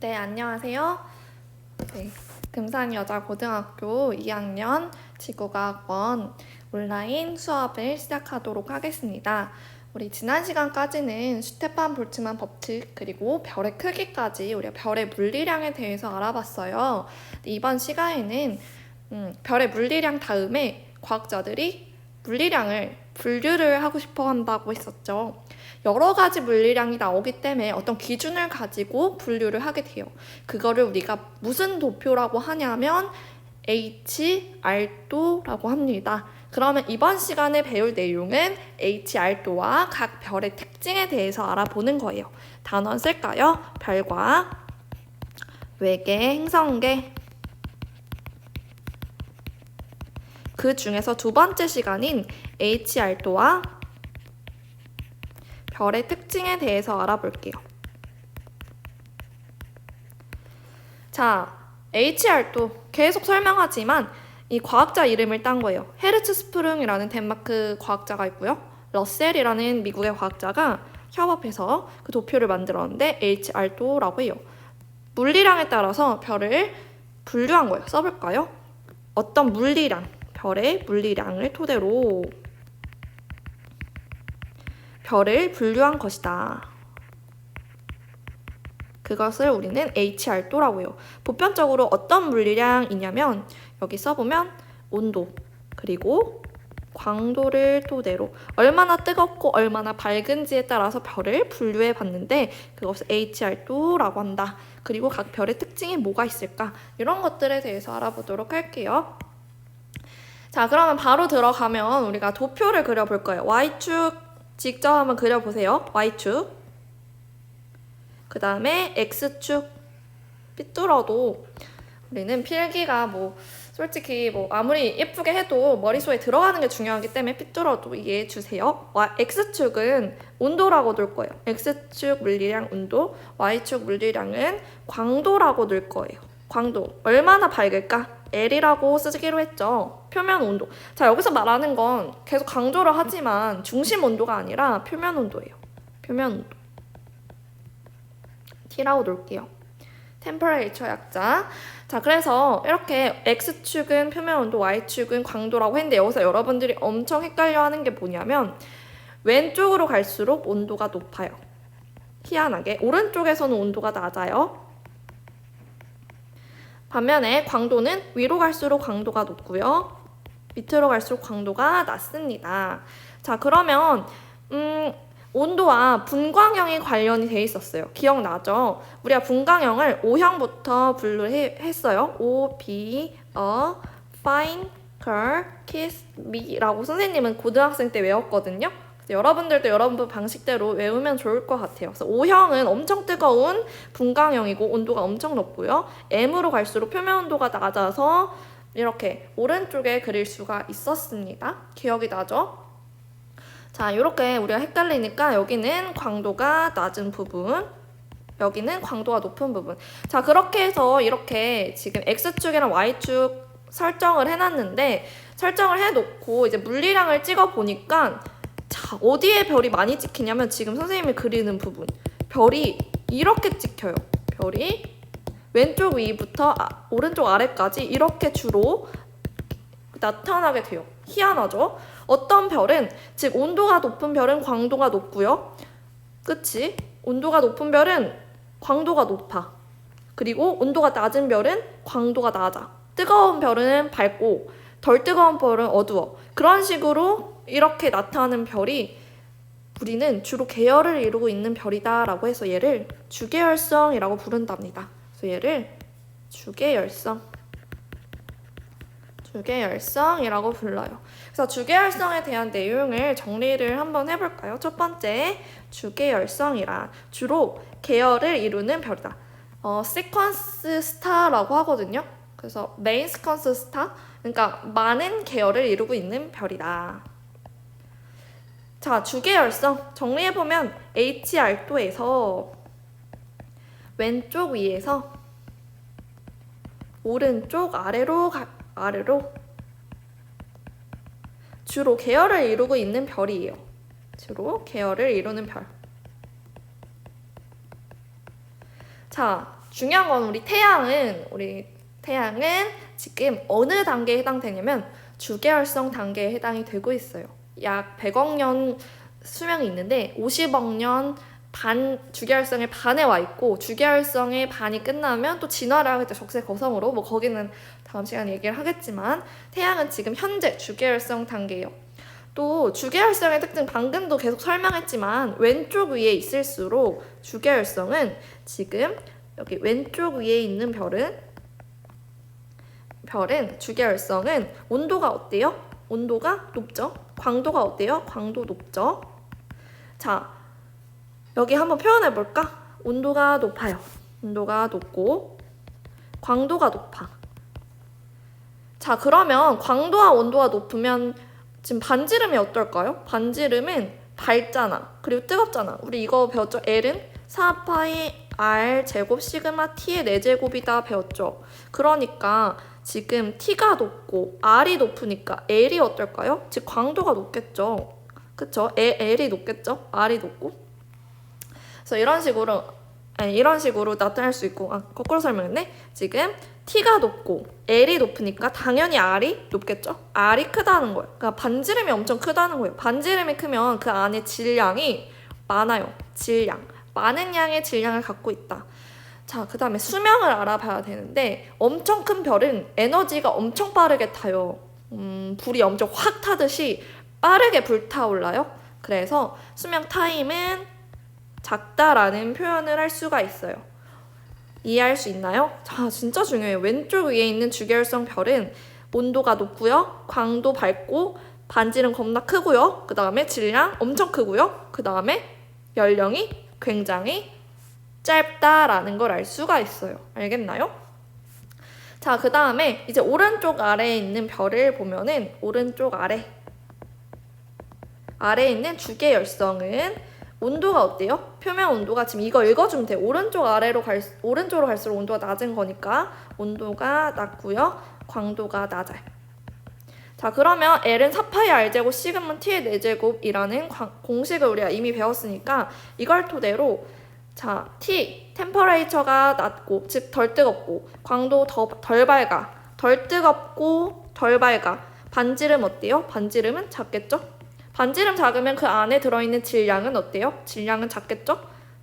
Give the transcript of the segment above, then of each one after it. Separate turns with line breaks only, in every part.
네, 안녕하세요. 네, 금산여자고등학교 2학년 지구과학원 온라인 수업을 시작하도록 하겠습니다. 우리 지난 시간까지는 슈테판 볼츠만 법칙 그리고 별의 크기까지 우리가 별의 물리량에 대해서 알아봤어요. 이번 시간에는 별의 물리량 다음에 과학자들이 물리량을 분류를 하고 싶어 한다고 했었죠. 여러 가지 물리량이 나오기 때문에 어떤 기준을 가지고 분류를 하게 돼요. 그거를 우리가 무슨 도표라고 하냐면 HR도라고 합니다. 그러면 이번 시간에 배울 내용은 HR도와 각 별의 특징에 대해서 알아보는 거예요. 단어 쓸까요? 별과 외계 행성계. 그 중에서 두 번째 시간인 HR도와 별의 특징에 대해서 알아볼게요. 자, HR도 계속 설명하지만 이 과학자 이름을 딴 거예요. 헤르츠스프룽이라는 덴마크 과학자가 있고요. 러셀이라는 미국의 과학자가 협업해서 그 도표를 만들었는데 HR도라고 해요. 물리량에 따라서 별을 분류한 거예요. 써볼까요? 어떤 물리량, 별의 물리량을 토대로 별을 분류한 것이다. 그것을 우리는 HR도라고 해요. 보편적으로 어떤 물리량이냐면 여기 써보면 온도 그리고 광도를 토대로 얼마나 뜨겁고 얼마나 밝은지에 따라서 별을 분류해 봤는데 그것을 HR도라고 한다. 그리고 각 별의 특징이 뭐가 있을까? 이런 것들에 대해서 알아보도록 할게요. 자, 그러면 바로 들어가면 우리가 도표를 그려볼 거예요. Y축 직접 한번 그려보세요. Y축. 그 다음에 X축. 삐뚤어도 우리는 필기가 솔직히 아무리 예쁘게 해도 머릿속에 들어가는 게 중요하기 때문에 삐뚤어도 이해해 주세요. X축은 온도라고 둘 거예요. X축 물리량 온도, Y축 물리량은 광도라고 둘 거예요. 광도. 얼마나 밝을까? L이라고 쓰기로 했죠. 표면 온도. 자, 여기서 말하는 건 계속 강조를 하지만 중심 온도가 아니라 표면 온도예요. 표면 온도. T라고 놓을게요. 템퍼레이처 약자. 자, 그래서 이렇게 X축은 표면 온도, Y축은 광도라고 했는데 여기서 여러분들이 엄청 헷갈려하는 게 뭐냐면 왼쪽으로 갈수록 온도가 높아요. 희한하게. 오른쪽에서는 온도가 낮아요. 반면에 광도는 위로 갈수록 광도가 높고요. 밑으로 갈수록 광도가 낮습니다. 자, 그러면 온도와 분광형이 관련이 돼 있었어요. 기억나죠? 우리가 분광형을 O형부터 분류했어요. O, B, fine, curl, kiss, me라고 선생님은 고등학생 때 외웠거든요. 여러분들도 여러분 방식대로 외우면 좋을 것 같아요. 그래서 O형은 엄청 뜨거운 분광형이고 온도가 엄청 높고요. M으로 갈수록 표면 온도가 낮아서 이렇게 오른쪽에 그릴 수가 있었습니다. 기억이 나죠? 자, 이렇게 우리가 헷갈리니까 여기는 광도가 낮은 부분, 여기는 광도가 높은 부분. 자, 그렇게 해서 이렇게 지금 X축이랑 Y축 설정을 해놨는데 설정을 해놓고 이제 물리량을 찍어보니까 자, 어디에 별이 많이 찍히냐면 지금 선생님이 그리는 부분. 별이 이렇게 찍혀요. 별이 왼쪽 위부터 오른쪽 아래까지 이렇게 주로 나타나게 돼요. 희한하죠? 어떤 별은, 즉 온도가 높은 별은 광도가 높고요. 그치? 온도가 높은 별은 광도가 높아. 그리고 온도가 낮은 별은 광도가 낮아. 뜨거운 별은 밝고 덜 뜨거운 별은 어두워. 그런 식으로 이렇게 나타나는 별이 우리는 주로 계열을 이루고 있는 별이다 라고 해서 얘를 주계열성이라고 부른답니다. 그래서 얘를 주계열성이라고 불러요. 그래서 주계열성에 대한 내용을 정리를 한번 해볼까요? 첫 번째, 주계열성이란 주로 계열을 이루는 별이다. 시퀀스 스타라고 하거든요. 그래서 메인 시퀀스 스타, 그러니까 많은 계열을 이루고 있는 별이다. 자, 주계열성 정리해보면 HR도에서 왼쪽 위에서 오른쪽 아래로 주로 계열을 이루고 있는 별이에요. 주로 계열을 이루는 별. 자, 중요한 건 우리 태양은 지금 어느 단계에 해당되냐면 주계열성 단계에 해당이 되고 있어요. 약 100억 년 수명이 있는데 50억 년 주계열성의 반에 와 있고, 주계열성의 반이 끝나면 또 진화를 하겠죠. 적색 거성으로. 뭐 거기는 다음 시간에 얘기를 하겠지만 태양은 지금 현재 주계열성 단계예요. 또 주계열성의 특징 방금도 계속 설명했지만 왼쪽 위에 있을수록 주계열성은 지금 여기 왼쪽 위에 있는 별은 주계열성은 온도가 어때요? 온도가 높죠? 광도가 어때요? 광도 높죠? 자, 여기 한번 표현해 볼까? 온도가 높아요. 온도가 높고 광도가 높아. 자, 그러면 광도와 온도가 높으면 지금 반지름이 어떨까요? 반지름은 밝잖아. 그리고 뜨겁잖아. 우리 이거 배웠죠? L은 4파이 R 제곱 시그마 T의 4제곱이다 배웠죠? 그러니까 지금 T가 높고 R이 높으니까 L이 어떨까요? 즉 광도가 높겠죠. 그쵸? L이 높겠죠? R이 높고. 그래서 이런 식으로 나타낼 수 있고, 거꾸로 설명했네. 지금 T가 높고 L이 높으니까 당연히 R이 높겠죠? R이 크다는 거예요. 그러니까 반지름이 엄청 크다는 거예요. 반지름이 크면 그 안에 질량이 많아요. 많은 양의 질량을 갖고 있다. 자, 그 다음에 수명을 알아봐야 되는데, 엄청 큰 별은 에너지가 엄청 빠르게 타요. 불이 엄청 확 타듯이 빠르게 불타올라요. 그래서 수명 타임은 작다라는 표현을 할 수가 있어요. 이해할 수 있나요? 자, 진짜 중요해요. 왼쪽 위에 있는 주계열성 별은 온도가 높고요, 광도 밝고, 반지름 겁나 크고요, 그 다음에 질량 엄청 크고요, 그 다음에 연령이 굉장히 짧다라는 걸 알 수가 있어요. 알겠나요? 자, 그 다음에 이제 오른쪽 아래에 있는 별을 보면은, 오른쪽 아래에 있는 주계열성은 온도가 어때요? 표면 온도가, 지금 이거 읽어주면 돼요. 오른쪽으로 갈수록 온도가 낮은 거니까 온도가 낮고요, 광도가 낮아요. 자, 그러면 L은 4파이 R제곱 시그마 T의 4제곱이라는 공식을 우리가 이미 배웠으니까 이걸 토대로, 자, 템퍼레이처가 낮고, 즉 덜 뜨겁고, 광도 덜 밝아, 덜 뜨겁고 덜 밝아. 반지름 어때요? 반지름은 작겠죠? 반지름 작으면 그 안에 들어있는 질량은 어때요? 질량은 작겠죠?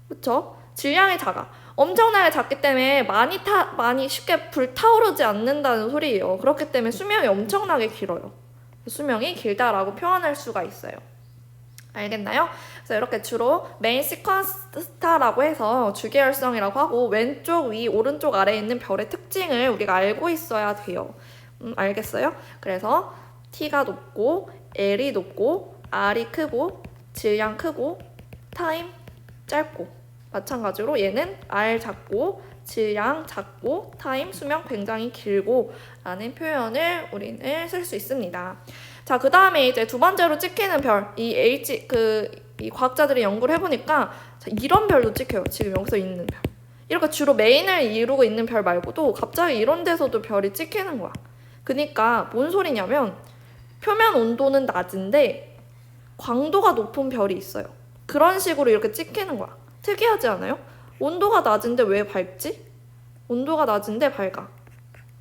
그쵸? 질량이 작아. 엄청나게 작기 때문에 많이 쉽게 불타오르지 않는다는 소리예요. 그렇기 때문에 수명이 엄청나게 길어요. 수명이 길다라고 표현할 수가 있어요. 알겠나요? 그래서 이렇게 주로 메인 시퀀스 스타라고 해서 주계열성이라고 하고, 왼쪽 위, 오른쪽 아래에 있는 별의 특징을 우리가 알고 있어야 돼요. 알겠어요? 그래서 T가 높고, L이 높고, R이 크고, 질량 크고, 타임 짧고, 마찬가지로 얘는 R 작고, 질량 작고, 타임 수명 굉장히 길고 라는 표현을 우리는 쓸 수 있습니다. 자, 그 다음에 이제 두 번째로 찍히는 별, 이 과학자들이 연구를 해보니까, 자, 이런 별도 찍혀요. 지금 여기서 있는 별. 이렇게 주로 메인을 이루고 있는 별 말고도 갑자기 이런 데서도 별이 찍히는 거야. 그러니까 뭔 소리냐면, 표면 온도는 낮은데 광도가 높은 별이 있어요. 그런 식으로 이렇게 찍히는 거야. 특이하지 않아요? 온도가 낮은데 왜 밝지? 온도가 낮은데 밝아.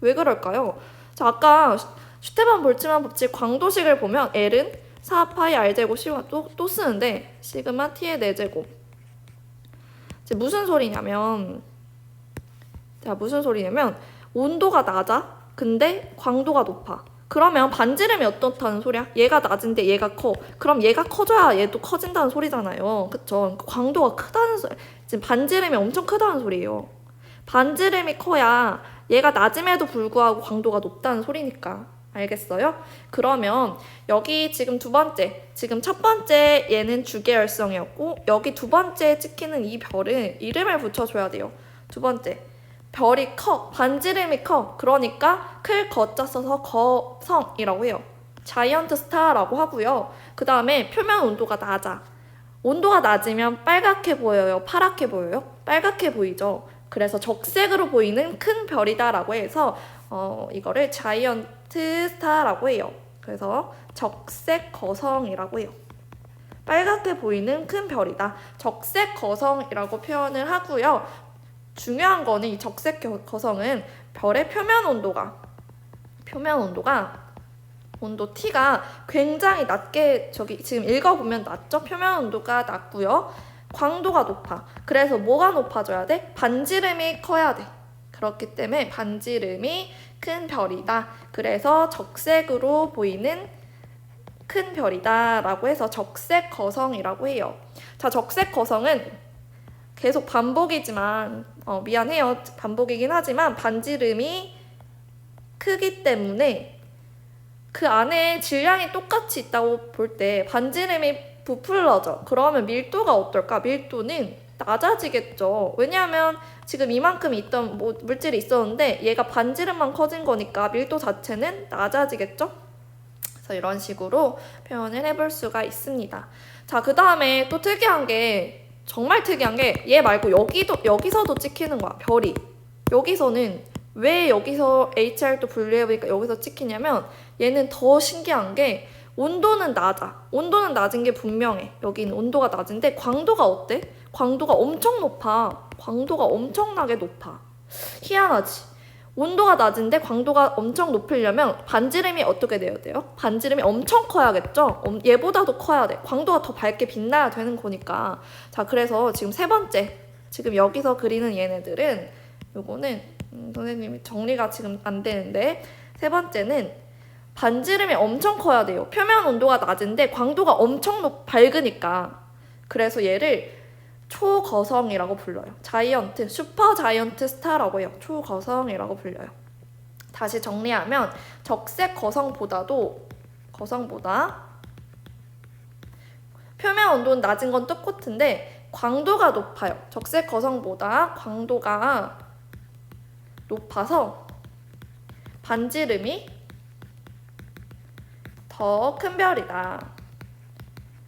왜 그럴까요? 자, 아까 슈테반 볼츠만 법칙 광도식을 보면 L은 4파이 R제곱 시그마 또 쓰는데, 시그마 T의 4제곱. 이제 무슨 소리냐면 온도가 낮아? 근데 광도가 높아. 그러면 반지름이 어떻다는 소리야? 얘가 낮은데 얘가 커. 그럼 얘가 커져야 얘도 커진다는 소리잖아요. 그쵸? 광도가 크다는 소리. 지금 반지름이 엄청 크다는 소리예요. 반지름이 커야 얘가 낮음에도 불구하고 광도가 높다는 소리니까. 알겠어요? 그러면 여기 지금 첫 번째 얘는 주계열성이었고, 여기 두 번째 찍히는 이 별은 이름을 붙여줘야 돼요. 두 번째. 별이 커, 반지름이 커. 그러니까 클 거자 써서 거성이라고 해요. 자이언트 스타라고 하고요. 그 다음에 표면 온도가 낮아. 온도가 낮으면 빨갛게 보여요? 파랗게 보여요? 빨갛게 보이죠. 그래서 적색으로 보이는 큰 별이다라고 해서 이거를 자이언트 스타라고 해요. 그래서 적색 거성이라고 해요. 빨갛게 보이는 큰 별이다. 적색 거성이라고 표현을 하고요. 중요한 거는 이 적색 거성은 별의 온도 T가 굉장히 낮게, 저기 지금 읽어보면 낮죠? 표면 온도가 낮고요. 광도가 높아. 그래서 뭐가 높아져야 돼? 반지름이 커야 돼. 그렇기 때문에 반지름이 큰 별이다. 그래서 적색으로 보이는 큰 별이다 라고 해서 적색 거성이라고 해요. 자, 적색 거성은 계속 반복이지만 미안해요. 반복이긴 하지만 반지름이 크기 때문에 그 안에 질량이 똑같이 있다고 볼 때 반지름이 부풀러져. 그러면 밀도가 어떨까? 밀도는 낮아지겠죠. 왜냐하면 지금 이만큼 있던 물질이 있었는데 얘가 반지름만 커진 거니까 밀도 자체는 낮아지겠죠? 그래서 이런 식으로 표현을 해볼 수가 있습니다. 자, 그 다음에 또 정말 특이한 게 얘 말고 여기서도 찍히는 거야. 별이. 여기서는 왜 여기서 HR도 분류해보니까 여기서 찍히냐면 얘는 더 신기한 게 온도는 낮아. 온도는 낮은 게 분명해. 여기는 온도가 낮은데 광도가 어때? 광도가 엄청 높아. 광도가 엄청나게 높아. 희한하지? 온도가 낮은데 광도가 엄청 높으려면 반지름이 어떻게 돼야 돼요? 반지름이 엄청 커야겠죠? 얘보다도 커야 돼. 광도가 더 밝게 빛나야 되는 거니까. 자, 그래서 지금 세 번째, 지금 여기서 그리는 얘네들은 요거는 선생님이 정리가 지금 안 되는데, 세 번째는 반지름이 엄청 커야 돼요. 표면 온도가 낮은데 광도가 엄청 밝으니까. 그래서 얘를 초거성이라고 불러요. 슈퍼 자이언트 스타라고 해요. 초거성이라고 불려요. 다시 정리하면 적색 거성보다 표면 온도는 낮은 건 똑같은데 광도가 높아요. 적색 거성보다 광도가 높아서 반지름이 더 큰 별이다.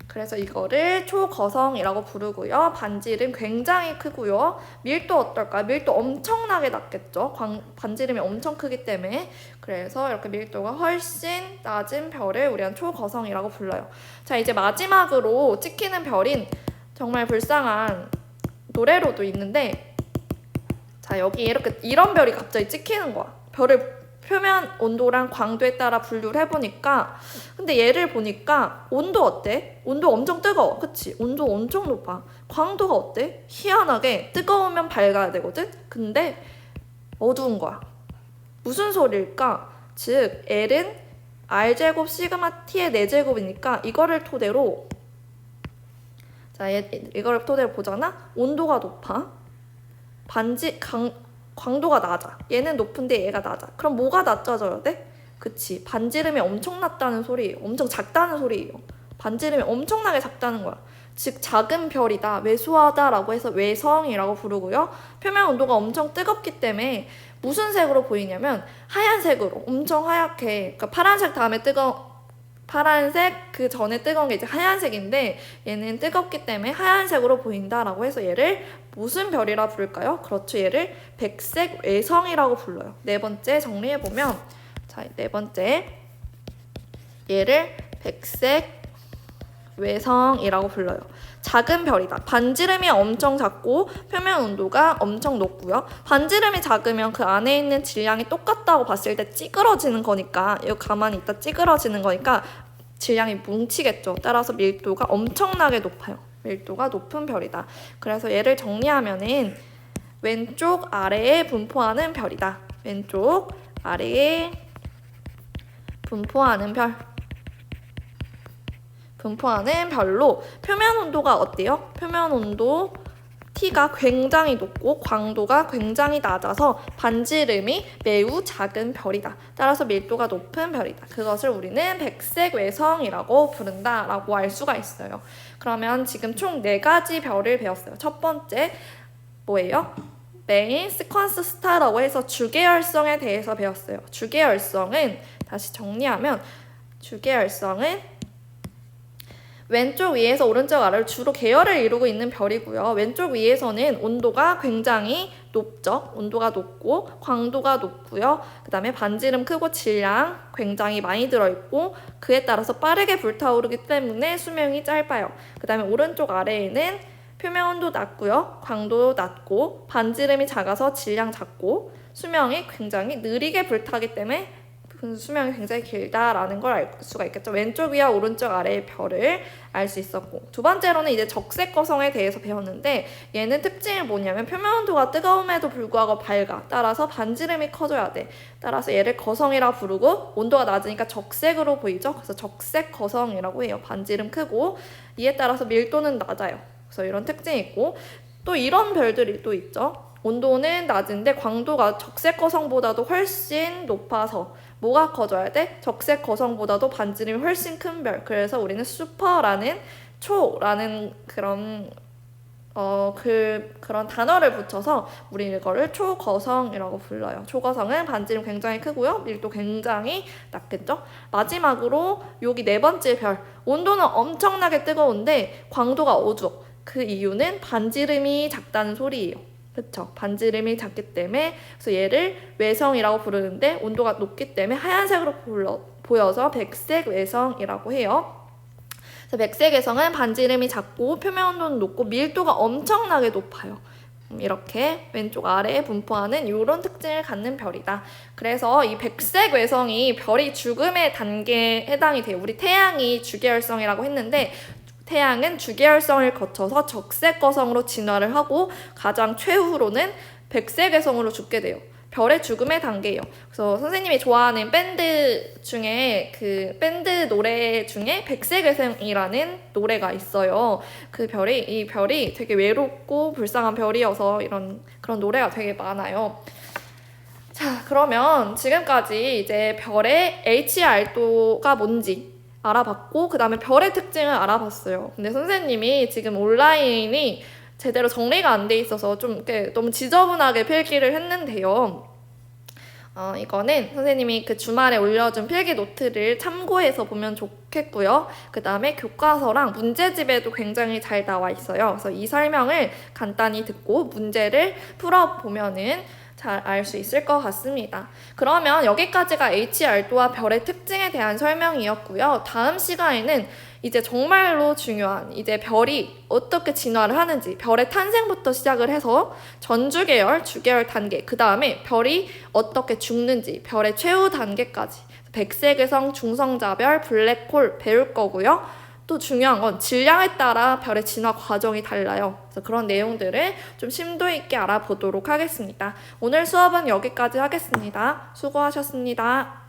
그래서 이거를 초거성이라고 부르고요. 반지름 굉장히 크고요. 밀도 어떨까요? 밀도 엄청나게 낮겠죠. 반지름이 엄청 크기 때문에. 그래서 이렇게 밀도가 훨씬 낮은 별을 우리는 초거성이라고 불러요. 자, 이제 마지막으로 찍히는 별인 정말 불쌍한 노래로도 있는데, 자, 여기 이런 별이 갑자기 찍히는 거야. 별을 표면 온도랑 광도에 따라 분류를 해보니까, 근데 얘를 보니까 온도 어때? 온도 엄청 뜨거워. 그치? 온도 엄청 높아. 광도가 어때? 희한하게 뜨거우면 밝아야 되거든? 근데 어두운 거야. 무슨 소리일까? 즉 L은 R제곱 시그마 T의 4제곱이니까 이거를 토대로 보잖아? 온도가 높아. 광도가 낮아. 얘는 높은데 얘가 낮아. 그럼 뭐가 낮아져야 돼? 그치. 반지름이 엄청 낮다는 소리예요. 엄청 작다는 소리예요. 반지름이 엄청나게 작다는 거야. 즉 작은 별이다, 왜소하다라고 해서 왜성이라고 부르고요. 표면 온도가 엄청 뜨겁기 때문에 무슨 색으로 보이냐면 하얀색으로 엄청 하얗게, 그러니까 파란색 그 전에 뜨거운 게 이제 하얀색인데 얘는 뜨겁기 때문에 하얀색으로 보인다라고 해서 얘를 무슨 별이라 부를까요? 그렇죠. 얘를 백색 외성이라고 불러요. 네 번째 정리해보면, 자, 네 번째 얘를 백색 외성이라고 불러요. 작은 별이다. 반지름이 엄청 작고 표면 온도가 엄청 높고요. 반지름이 작으면 그 안에 있는 질량이 똑같다고 봤을 때 찌그러지는 거니까, 이거 가만히 있다 찌그러지는 거니까 질량이 뭉치겠죠. 따라서 밀도가 엄청나게 높아요. 밀도가 높은 별이다. 그래서 얘를 정리하면은 왼쪽 아래에 분포하는 별이다. 왼쪽 아래에 분포하는 별로 표면 온도가 어때요? 표면 온도 T가 굉장히 높고 광도가 굉장히 낮아서 반지름이 매우 작은 별이다. 따라서 밀도가 높은 별이다. 그것을 우리는 백색 외성이라고 부른다라고 알 수가 있어요. 그러면 지금 총 4가지 별을 배웠어요. 첫 번째 뭐예요? 메인 시퀀스 스타라고 해서 주계열성에 대해서 배웠어요. 주계열성은 다시 정리하면 주계열성은 왼쪽 위에서 오른쪽 아래로 주로 계열을 이루고 있는 별이고요. 왼쪽 위에서는 온도가 굉장히 높죠. 온도가 높고 광도가 높고요. 그 다음에 반지름 크고 질량 굉장히 많이 들어있고 그에 따라서 빠르게 불타오르기 때문에 수명이 짧아요. 그 다음에 오른쪽 아래에는 표면 온도 낮고요. 광도 낮고 반지름이 작아서 질량 작고 수명이 굉장히 느리게 불타기 때문에 수명이 굉장히 길다라는 걸 알 수가 있겠죠. 왼쪽 위와 오른쪽 아래의 별을 알 수 있었고, 두 번째로는 이제 적색 거성에 대해서 배웠는데 얘는 특징이 뭐냐면 표면 온도가 뜨거움에도 불구하고 밝아. 따라서 반지름이 커져야 돼. 따라서 얘를 거성이라 부르고 온도가 낮으니까 적색으로 보이죠. 그래서 적색 거성이라고 해요. 반지름 크고 이에 따라서 밀도는 낮아요. 그래서 이런 특징이 있고 또 이런 별들이 또 있죠. 온도는 낮은데 광도가 적색 거성보다도 훨씬 높아서 뭐가 커져야 돼? 적색 거성보다도 반지름이 훨씬 큰 별. 그래서 우리는 슈퍼라는 초라는 그런 그런 단어를 붙여서 우리 이거를 초거성이라고 불러요. 초거성은 반지름 굉장히 크고요. 밀도 굉장히 낮겠죠? 마지막으로 여기 네 번째 별. 온도는 엄청나게 뜨거운데 광도가 어두워. 그 이유는 반지름이 작다는 소리예요. 그쵸? 반지름이 작기 때문에 그래서 얘를 외성이라고 부르는데 온도가 높기 때문에 하얀색으로 보여서 백색 외성이라고 해요. 그래서 백색 외성은 반지름이 작고 표면 온도는 높고 밀도가 엄청나게 높아요. 이렇게 왼쪽 아래에 분포하는 이런 특징을 갖는 별이다. 그래서 이 백색 외성이 별이 죽음의 단계에 해당이 돼요. 우리 태양이 주계열성이라고 했는데 태양은 주계열성을 거쳐서 적색 거성으로 진화를 하고 가장 최후로는 백색 외성으로 죽게 돼요. 별의 죽음의 단계예요. 그래서 선생님이 좋아하는 밴드 중에 그 밴드 노래 중에 백색 외성이라는 노래가 있어요. 이 별이 되게 외롭고 불쌍한 별이어서 그런 노래가 되게 많아요. 자, 그러면 지금까지 이제 별의 HR도가 뭔지 알아봤고 그 다음에 별의 특징을 알아봤어요. 근데 선생님이 지금 온라인이 제대로 정리가 안 돼 있어서 좀 이렇게 너무 지저분하게 필기를 했는데요. 이거는 선생님이 그 주말에 올려준 필기 노트를 참고해서 보면 좋겠고요. 그 다음에 교과서랑 문제집에도 굉장히 잘 나와 있어요. 그래서 이 설명을 간단히 듣고 문제를 풀어보면은 잘 알 수 있을 것 같습니다. 그러면 여기까지가 HR도와 별의 특징에 대한 설명이었고요. 다음 시간에는 이제 정말로 중요한 이제 별이 어떻게 진화를 하는지 별의 탄생부터 시작을 해서 전주계열, 주계열 단계 그 다음에 별이 어떻게 죽는지 별의 최후 단계까지 백색외성, 중성자별, 블랙홀 배울 거고요. 또 중요한 건 질량에 따라 별의 진화 과정이 달라요. 그래서 그런 내용들을 좀 심도 있게 알아보도록 하겠습니다. 오늘 수업은 여기까지 하겠습니다. 수고하셨습니다.